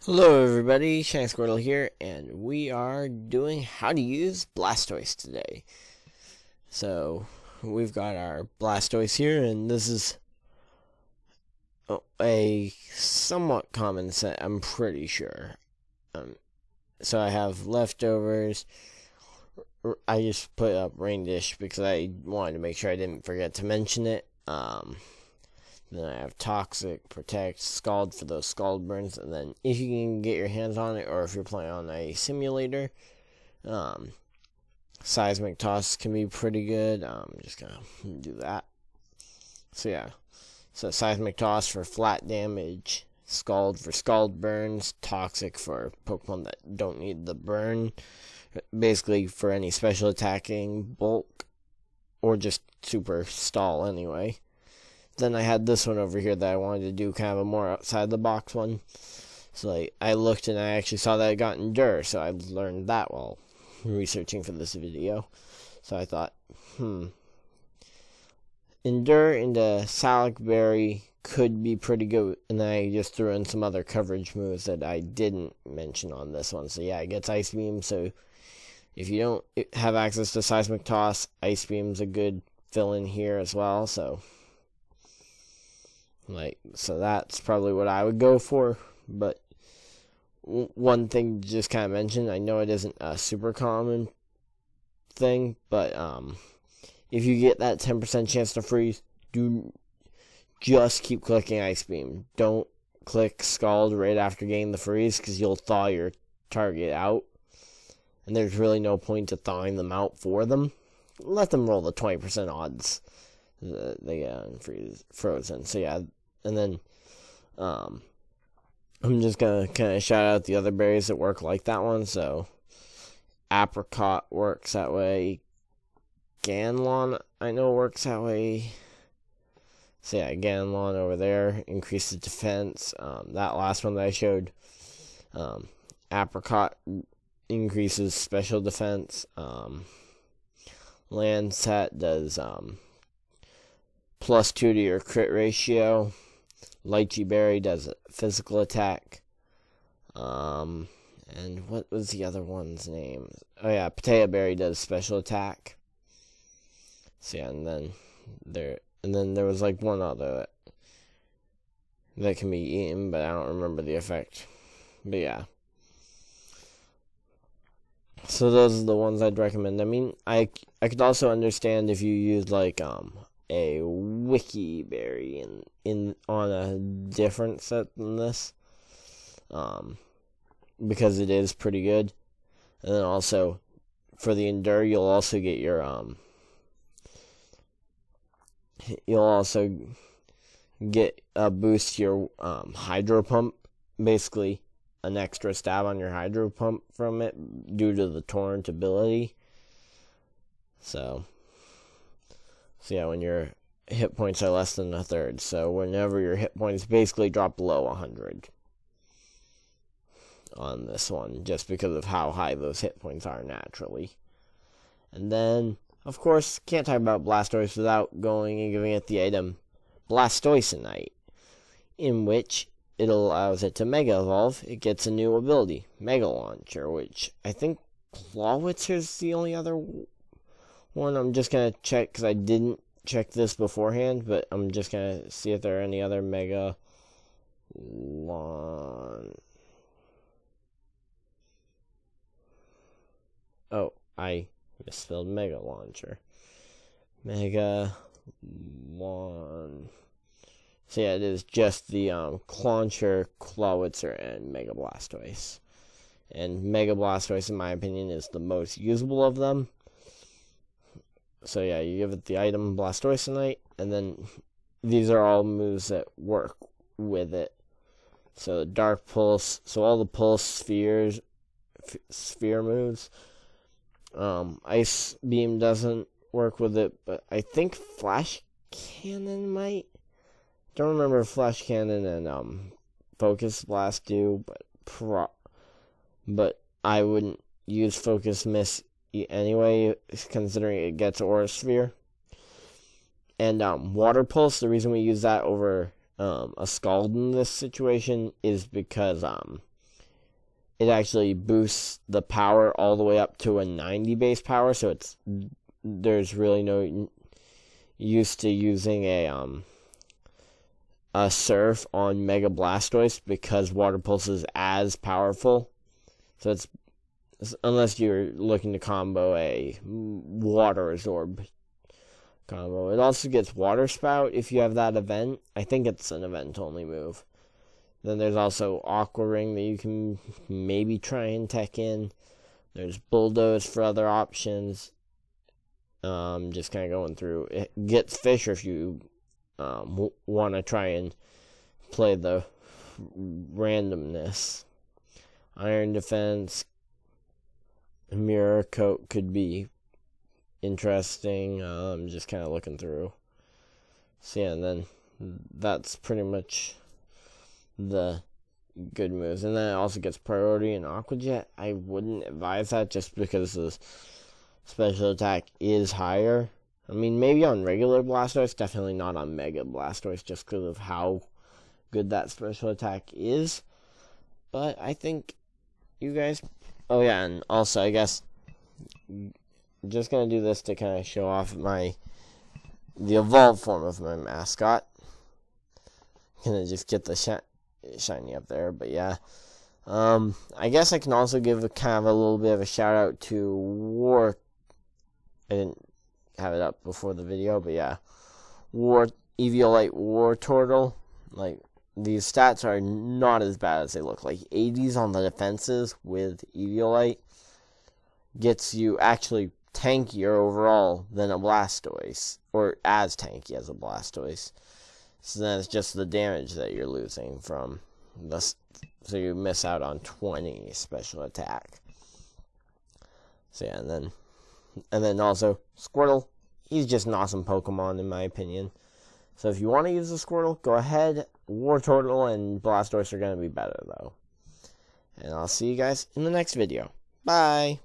Hello everybody, Shiny Squirtle here, and we are doing how to use Blastoise today. So, we've got our Blastoise here, and this is a somewhat common set, I'm pretty sure. So I have leftovers. I just put up Rain Dish because I wanted to make sure I didn't forget to mention it. Then I have Toxic, Protect, Scald for those Scald burns, and then if you can get your hands on it, or if you're playing on a simulator, Seismic Toss can be pretty good. I'm just gonna do that. So yeah, so Seismic Toss for flat damage, Scald for Scald burns, Toxic for Pokemon that don't need the burn, basically for any special attacking, bulk, or just super stall anyway. Then I had this one over here that I wanted to do kind of a more outside the box one. So I looked and I actually saw that it got Endure, so I learned that while researching for this video. So I thought, Endure into Salac Berry could be pretty good, and then I just threw in some other coverage moves that I didn't mention on this one. So yeah, it gets Ice Beam, so if you don't have access to Seismic Toss, Ice Beam's a good fill-in here as well, so that's probably what I would go for. But one thing to just kind of mention, I know it isn't a super common thing, but if you get that 10% chance to freeze, do just keep clicking Ice Beam. Don't click Scald right after getting the freeze, because you'll thaw your target out, and there's really no point to thawing them out for them. Let them roll the 20% odds they get frozen. So yeah, and then I'm just gonna kind of shout out the other berries that work like that one. So Apricot works that way. Ganlon I know works that way. So yeah, Ganlon over there increases defense. That last one that I showed, Apricot increases special defense. Lancet does +2 to your crit ratio. Lychee Berry does physical attack. And what was the other one's name? Oh yeah, Potato Berry does special attack. So yeah, and then there was like one other that can be eaten, but I don't remember the effect. But yeah. So those are the ones I'd recommend. I mean, I could also understand if you used like a Wiki Berry in on a different set than this, because it is pretty good. And then also for the Endure, you'll also get your you'll also get a boost to your Hydro Pump, basically an extra stab on your Hydro Pump from it due to the Torrent ability. So yeah, when your hit points are less than a third. So whenever your hit points basically drop below 100 on this one, just because of how high those hit points are naturally. And then, of course, can't talk about Blastoise without going and giving it the item Blastoisinite, in which it allows it to Mega Evolve. It gets a new ability, Mega Launcher, which I think Clawitzer's the only other one. I'm just going to check, because I didn't check this beforehand, but I'm just going to see if there are any other Mega Oh, I misspelled Mega Launcher. Mega Launcher. So yeah, it is just the Clauncher, Clawitzer, and Mega Blastoise. And Mega Blastoise, in my opinion, is the most usable of them. So yeah, you give it the item Blastoisinite, and then these are all moves that work with it. So Dark Pulse, so all the Pulse sphere moves. Ice Beam doesn't work with it, but I think Flash Cannon might. Don't remember if Flash Cannon and Focus Blast do, but I wouldn't use Focus Miss anyway, considering it gets Aura Sphere. And Water Pulse, the reason we use that over a Scald in this situation is because it actually boosts the power all the way up to a 90 base power, so there's really no use to using a Surf on Mega Blastoise because Water Pulse is as powerful. So it's unless you're looking to combo a Water Absorb combo. It also gets Water Spout if you have that event. I think it's an event-only move. Then there's also Aqua Ring that you can maybe try and tech in. There's Bulldoze for other options. Just kind of going through. It gets Fisher if you want to try and play the randomness. Iron Defense, Mirror Coat could be interesting. Just kind of looking through. So yeah, and then that's pretty much the good moves. And then it also gets priority in Aqua Jet. I wouldn't advise that just because the special attack is higher. I mean, maybe on regular Blastoise, definitely not on Mega Blastoise just because of how good that special attack is. But I think you guys... Oh yeah, and also I guess just going to do this to kind of show off the evolved form of my mascot. Gonna just get the shiny up there, but yeah. I guess I can also give a little bit of a shout out to War. I didn't have it up before the video, but yeah. Eviolite War Turtle. Like, these stats are not as bad as they look. Like, 80s on the defenses with Eviolite gets you actually tankier overall than a Blastoise. Or as tanky as a Blastoise. So then it's just the damage that you're losing from this. So you miss out on 20 special attack. So yeah, and then also Squirtle. He's just an awesome Pokemon in my opinion. So if you want to use the Squirtle, go ahead. War Turtle and Blastoise are going to be better though. And I'll see you guys in the next video. Bye!